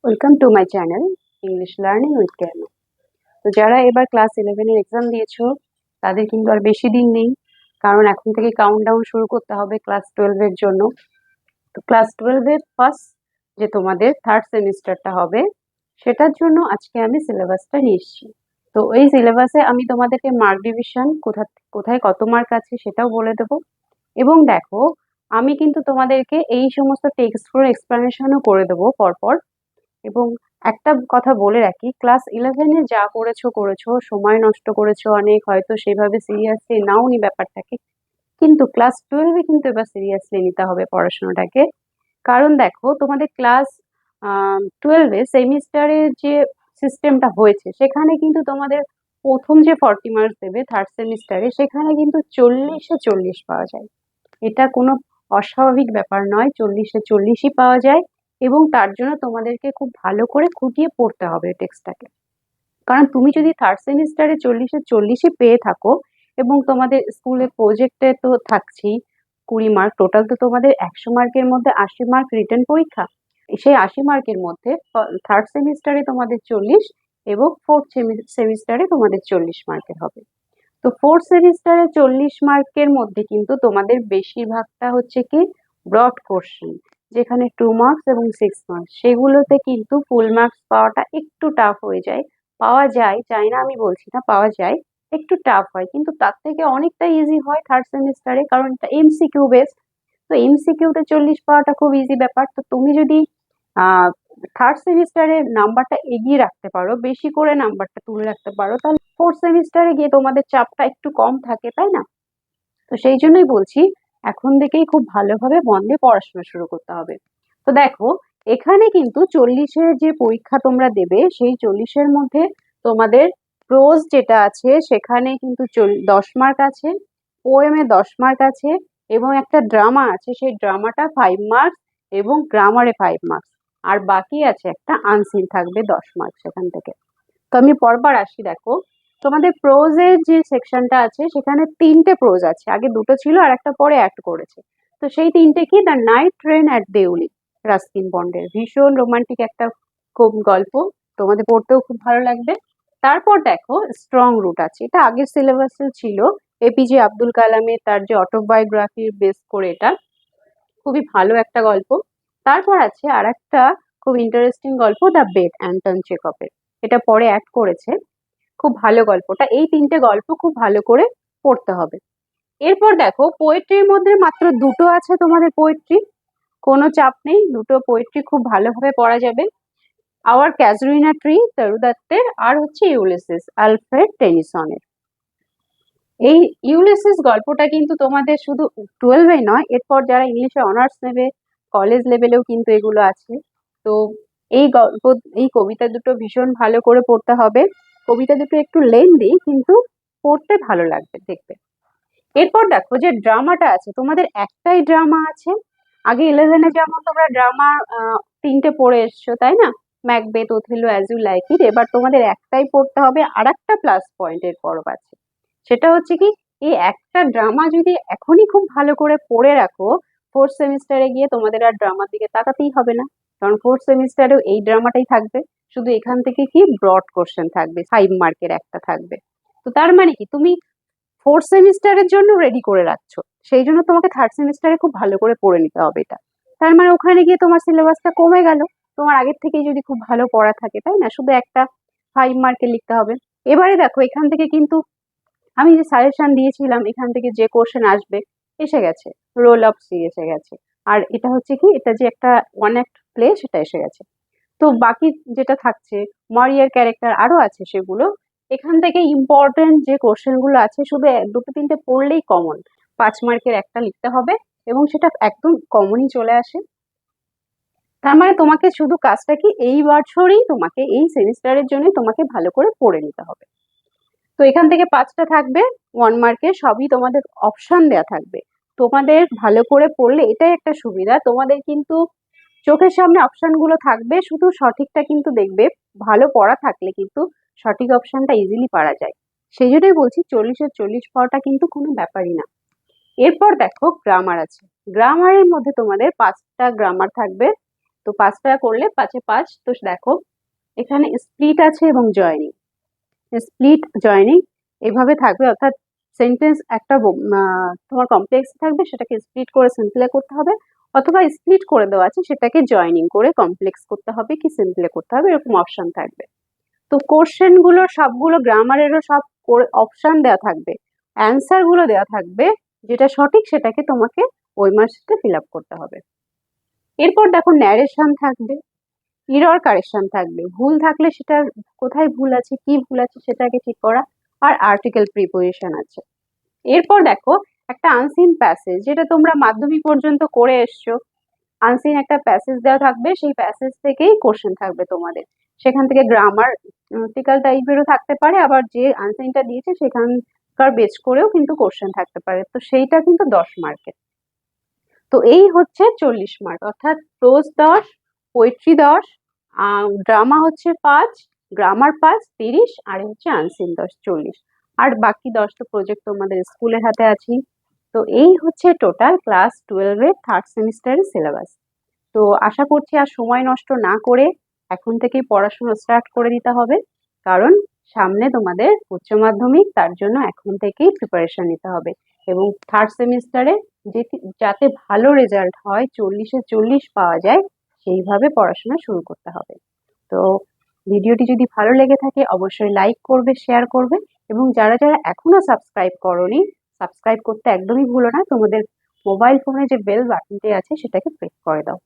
Welcome to my channel English learning with কেন। তো যারা এবার ক্লাস 11 এর এক্সাম দিয়েছো তাদের কিন্তু আর বেশি দিন নেই, কারণ এখন থেকে কাউন্টডাউন শুরু করতে হবে ক্লাস 12 এর জন্য। তো ক্লাস 12 এর ফার্স্ট যে তোমাদের থার্ড সেমিস্টারটা হবে সেটার জন্য আজকে আমি সিলেবাসটা নিয়ে এসেছি। তো এই সিলেবাসে আমি তোমাদেরকে মার্ক ডিভিশন কোথায় কত মার্ক আছে সেটাও বলে দেবো। এবং দেখো, আমি কিন্তু তোমাদেরকে এই সমস্ত টেক্সটগুলোর এক্সপ্লানেশনও করে দেবো পরপর। এবং একটা কথা বলে রাখি, ক্লাস 11-এ যা করেছো করেছো, সময় নষ্ট করেছো অনেক, হয়তো সেভাবে সিরিয়াসলি নাওনি ব্যাপারটাকে, কিন্তু ক্লাস 12-এ কিন্তু এবার সিরিয়াসলি নিতে হবে পড়াশোনাটাকে। কারণ দেখো, তোমাদের ক্লাস 12-এ সেমিস্টারের যে সিস্টেমটা হয়েছে সেখানে কিন্তু তোমাদের প্রথম যে 40 মার্কস দেবে থার্ড সেমিস্টারে, সেখানে কিন্তু 40-এ 40 পাওয়া যায়। এটা কোনো অস্বাভাবিক ব্যাপার নয়, 40-এ 40-ই পাওয়া যায়। এবং তার জন্য তোমাদেরকে খুব ভালো করে খুঁটিয়ে পড়তে হবে টেক্সটটাকে। কারণ তুমি যদি থার্ড সেমিস্টারে 40-এ 40-ই পেয়ে থাকো, এবং তোমাদের স্কুলে প্রজেক্টে তো থাকছেই 20 মার্ক, টোটাল তো তোমাদের 100 মার্কের মধ্যে 80 মার্ক রিটেন পরীক্ষা। সেই 80 মার্কের মধ্যে থার্ড সেমিস্টারে তোমাদের 40 এবং ফোর্থ সেমিস্টারে তোমাদের 40 মার্কের হবে। তো ফোর্থ সেমিস্টারে 40 মার্কের মধ্যে কিন্তু তোমাদের বেশিরভাগটা হচ্ছে কি ব্রড কোশ্চেন, যেখানে 2 মার্কস এবং 6 মার্কস, সেগুলোতে কিন্তু ফুল মার্কস পাওয়াটা একটু টাফ হয়ে যায়। পাওয়া যায়, চাই না আমি বলছি না, পাওয়া যায়, একটু টাফ হয়, কিন্তু তার থেকে অনেকটা ইজি হয় থার্ড সেমিস্টারে, কারণ এটা এমসিকিউ বেসড। তো এমসিকিউতে 40 পাওয়াটা খুব ইজি ব্যাপার। তো তুমি যদি থার্ড সেমিস্টারে নাম্বারটা এগিয়ে রাখতে পারো, বেশি করে নাম্বারটা তুলে রাখতে পারো, তাহলে ফোর্থ সেমিস্টারে গিয়ে তোমাদের চাপটা একটু কম থাকে, তাই না? তো সেই জন্যই বলছি, এখন থেকেই খুব ভালোভাবে মন দিয়ে পড়াশোনা শুরু করতে হবে। তো দেখো, এখানে কিন্তু 40-এর যে পরীক্ষা তোমরা দেবে, সেই 40-এর মধ্যে তোমাদের প্রোজ যেটা আছে সেখানে কিন্তু 10 মার্ক আছে, পোয়েমে 10 মার্ক আছে, এবং একটা ড্রামা আছে, সেই ড্রামাটা 5 মার্কস, এবং গ্রামারে 5 মার্কস। আর বাকি আছে একটা আনসিন, থাকবে 10 মার্ক সেখান থেকে। তো আমি পরবার আসি। দেখো, তোমাদের প্রোজের যে সেকশনটা আছে সেখানে 3টে প্রোজ আছে, আগে 2টো ছিল আর একটা পরে অ্যাড করেছে। তো সেই 3টে কি, the night train at Deoli, Ruskin বন্ডের ভীষণ রোমান্টিক একটা খুব গল্প, তোমাদের পড়তেও খুব ভালো লাগবে। তারপর দেখো, স্ট্রং রুট আছে, এটা আগের সিলেবাসে ছিল, এপিজে আব্দুল কালামের তার যে অটোবায়োগ্রাফির বেস করে, এটা খুবই ভালো একটা গল্প। তারপর আছে আর একটা খুব ইন্টারেস্টিং গল্প, দ্য বেড, অ্যান্টন চেকপের, এটা পরে অ্যাড করেছে, খুব ভালো গল্পটা। এই 3টে গল্প খুব ভালো করে পড়তে হবে। এরপর দেখো, পোয়েট্রির মধ্যে মাত্র 2টো আছে তোমাদের পোয়েট্রি, কোনো চাপ নেই, 2টো পোয়েট্রি খুব ভালোভাবে পড়া যাবে। আওয়ার ক্যাজুরিনা ট্রি, তরু দত্তের, আর হচ্ছে ইউলিসিস, আলফ্রেড টেনিসনের। এই ইউলিসিস গল্পটা কিন্তু তোমাদের শুধু 12-এ নয়, এরপর যারা ইংলিশে অনার্স নেবে কলেজ লেভেলেও কিন্তু এগুলো আছে। তো এই গল্প, এই কবিতা দুটো ভীষণ ভালো করে পড়তে হবে। কবিতা দুটো একটু লেন্দি, কিন্তু পড়তে ভালো লাগবে দেখবে। এরপর দেখো, যে ড্রামাটা আছে, তোমাদের একটাই ড্রামা আছে। আগে 11-এ যেমন তোমরা ড্রামা 3টে পড়ে এসছো, তাই না? Macbeth, Othello, as you like it. এবার তোমাদের একটাই পড়তে হবে, আর একটা প্লাস পয়েন্টের পর্ব আছে। সেটা হচ্ছে কি, এই একটা ড্রামা যদি এখনই খুব ভালো করে পড়ে রাখো, ফোর্থ সেমিস্টারে গিয়ে তোমাদের আর ড্রামার দিকে তাকাতেই হবে না, কারণ ফোর্থ সেমিস্টারেও এই ড্রামাটাই থাকবে। শুধু এখান থেকে কি ব্রড কোশ্চেন থাকবে, 5 মার্কের একটা থাকবে। তো তার মানে কি, তুমি ফোর্থ সেমিস্টারের জন্য রেডি করে রাখছো, সেই জন্য তোমাকে থার্ড সেমিস্টারে খুব ভালো করে পড়ে নিতে হবে এটা। তার মানে ওখানে গিয়ে তোমার সিলেবাসটা কমে গেল, তোমার আগের থেকেই যদি খুব ভালো পড়া থাকে, তাই না? শুধু একটা 5 মার্কের লিখতে হবে। এবারে দেখো, এখান থেকে কিন্তু আমি যে সাজেশন দিয়েছিলাম, এখান থেকে যে কোশ্চেন আসবে এসে গেছে, রোল অফ সি এসে গেছে, আর এটা হচ্ছে কি, এটা যে একটা ওয়ান অ্যাক্ট প্লে, সেটা এসে গেছে। তো বাকি যেটা থাকছে, মারিয়ার ক্যারেক্টার আরো আছে, সেগুলো এখান থেকে ইম্পর্টেন্ট যে কোশ্চেন গুলো আছে, শুধু 2-3টে পড়লেই কমন 5 মার্কের একটা লিখতে হবে, এবং সেটা একদম কমনই চলে আসে। তার মানে তোমাকে শুধু কাজটা কি, এই বছরই তোমাকে, এই সেমিস্টারের জন্য তোমাকে ভালো করে পড়ে নিতে হবে। তো এখান থেকে 5টা থাকবে 1 মার্কের, সবই তোমাদের অপশন দেয়া থাকবে। তোমাদের ভালো করে পড়লে এটাই একটা সুবিধা, তোমাদের কিন্তু চোখের সামনে অপশন গুলো থাকবে, শুধু সঠিকটা কিন্তু দেখবে। ভালো পড়া থাকলে কিন্তু সঠিক অপশনটা ইজিলি পারা যায়। সেই জন্যই বলছি, 40-এ 40 পাওয়াটা কিন্তু কোনো ব্যাপারই না। এরপর দেখো, গ্রামার আছে। গ্রামারের মধ্যে তোমাদের 5টা গ্রামার থাকবে, তো 5টা করলে 5 এ 5, তো দেখো এখানে স্প্লিট আছে এবং জয়েনিং। স্প্লিট জয়েনিং এভাবে থাকবে, অর্থাৎ সেন্টেন্স একটা তোমার কমপ্লেক্স থাকবে, সেটাকে স্প্লিট করে সিম্পলে করতে হবে, অথবা স্প্লিট করে দেওয়া আছে সেটাকে জয়েনিং করে কমপ্লেক্স করতে হবে কি সিম্পলে করতে হবে, এরকম অপশন থাকবে। তো কোশ্চেন গুলো সবগুলো গ্রামারেরও সব অপশন দেওয়া থাকবে, অ্যান্সার গুলো দেওয়া থাকবে, যেটা সঠিক সেটাকে তোমাকে ওই মার্কসিটে ফিল আপ করতে হবে। এরপর দেখো ন্যারেশন থাকবে, ইরর কারেকশন থাকবে, ভুল থাকলে সেটা কোথায় ভুল আছে কি ভুল আছে সেটাকে ঠিক করা, আর আর্টিকেল প্রিপোজিশন আছে। এরপর দেখো একটা আনসিন প্যাসেজ, যেটা তোমরা মাধ্যমিক পর্যন্ত করে এসছো। আনসিন একটা প্যাসেজ দেওয়া থাকবে, সেই প্যাসেজ থেকেই কোশ্চেন থাকবে তোমাদের। সেখান থেকে গ্রামাটিক্যাল টাইপেরও থাকতে পারে, আবার যে আনসিনটা দিয়েছে সেখানকার বেস করেও কিন্তু কোশ্চেন থাকতে পারে, তো সেইটা কিন্তু 10 মার্কের। তো এই হচ্ছে 40 মার্ক, অর্থাৎ প্রোজ 10, পোয়েট্রি 10, ড্রামা হচ্ছে 5, গ্রামার 5, 30, আর হচ্ছে আনসিন 10, 40। আর বাকি 10 তো প্রজেক্ট তোমাদের স্কুলের হাতে আছেই। তো এই হচ্ছে টোটাল ক্লাস 12 এর থার্ড সেমিস্টারের সিলেবাস। তো আশা করছি আর সময় নষ্ট না করে এখন থেকেই পড়াশোনা স্টার্ট করে দিতে হবে, কারণ সামনে তোমাদের উচ্চ মাধ্যমিক, তার জন্য এখন থেকেই প্রিপারেশন নিতে হবে। এবং থার্ড সেমিস্টারে যাতে ভালো রেজাল্ট হয়, 40-এ 40 পাওয়া যায়, সেইভাবে পড়াশোনা শুরু করতে হবে। তো ভিডিওটি যদি ভালো লেগে থাকে অবশ্যই লাইক করবে, শেয়ার করবে, এবং যারা যারা এখনো সাবস্ক্রাইব করোনি, সাবস্ক্রাইব করতে একদমই ভুলো না। তোমাদের মোবাইল ফোনে যে বেল বাটনটি আছে সেটাকে প্রেস করে দাও।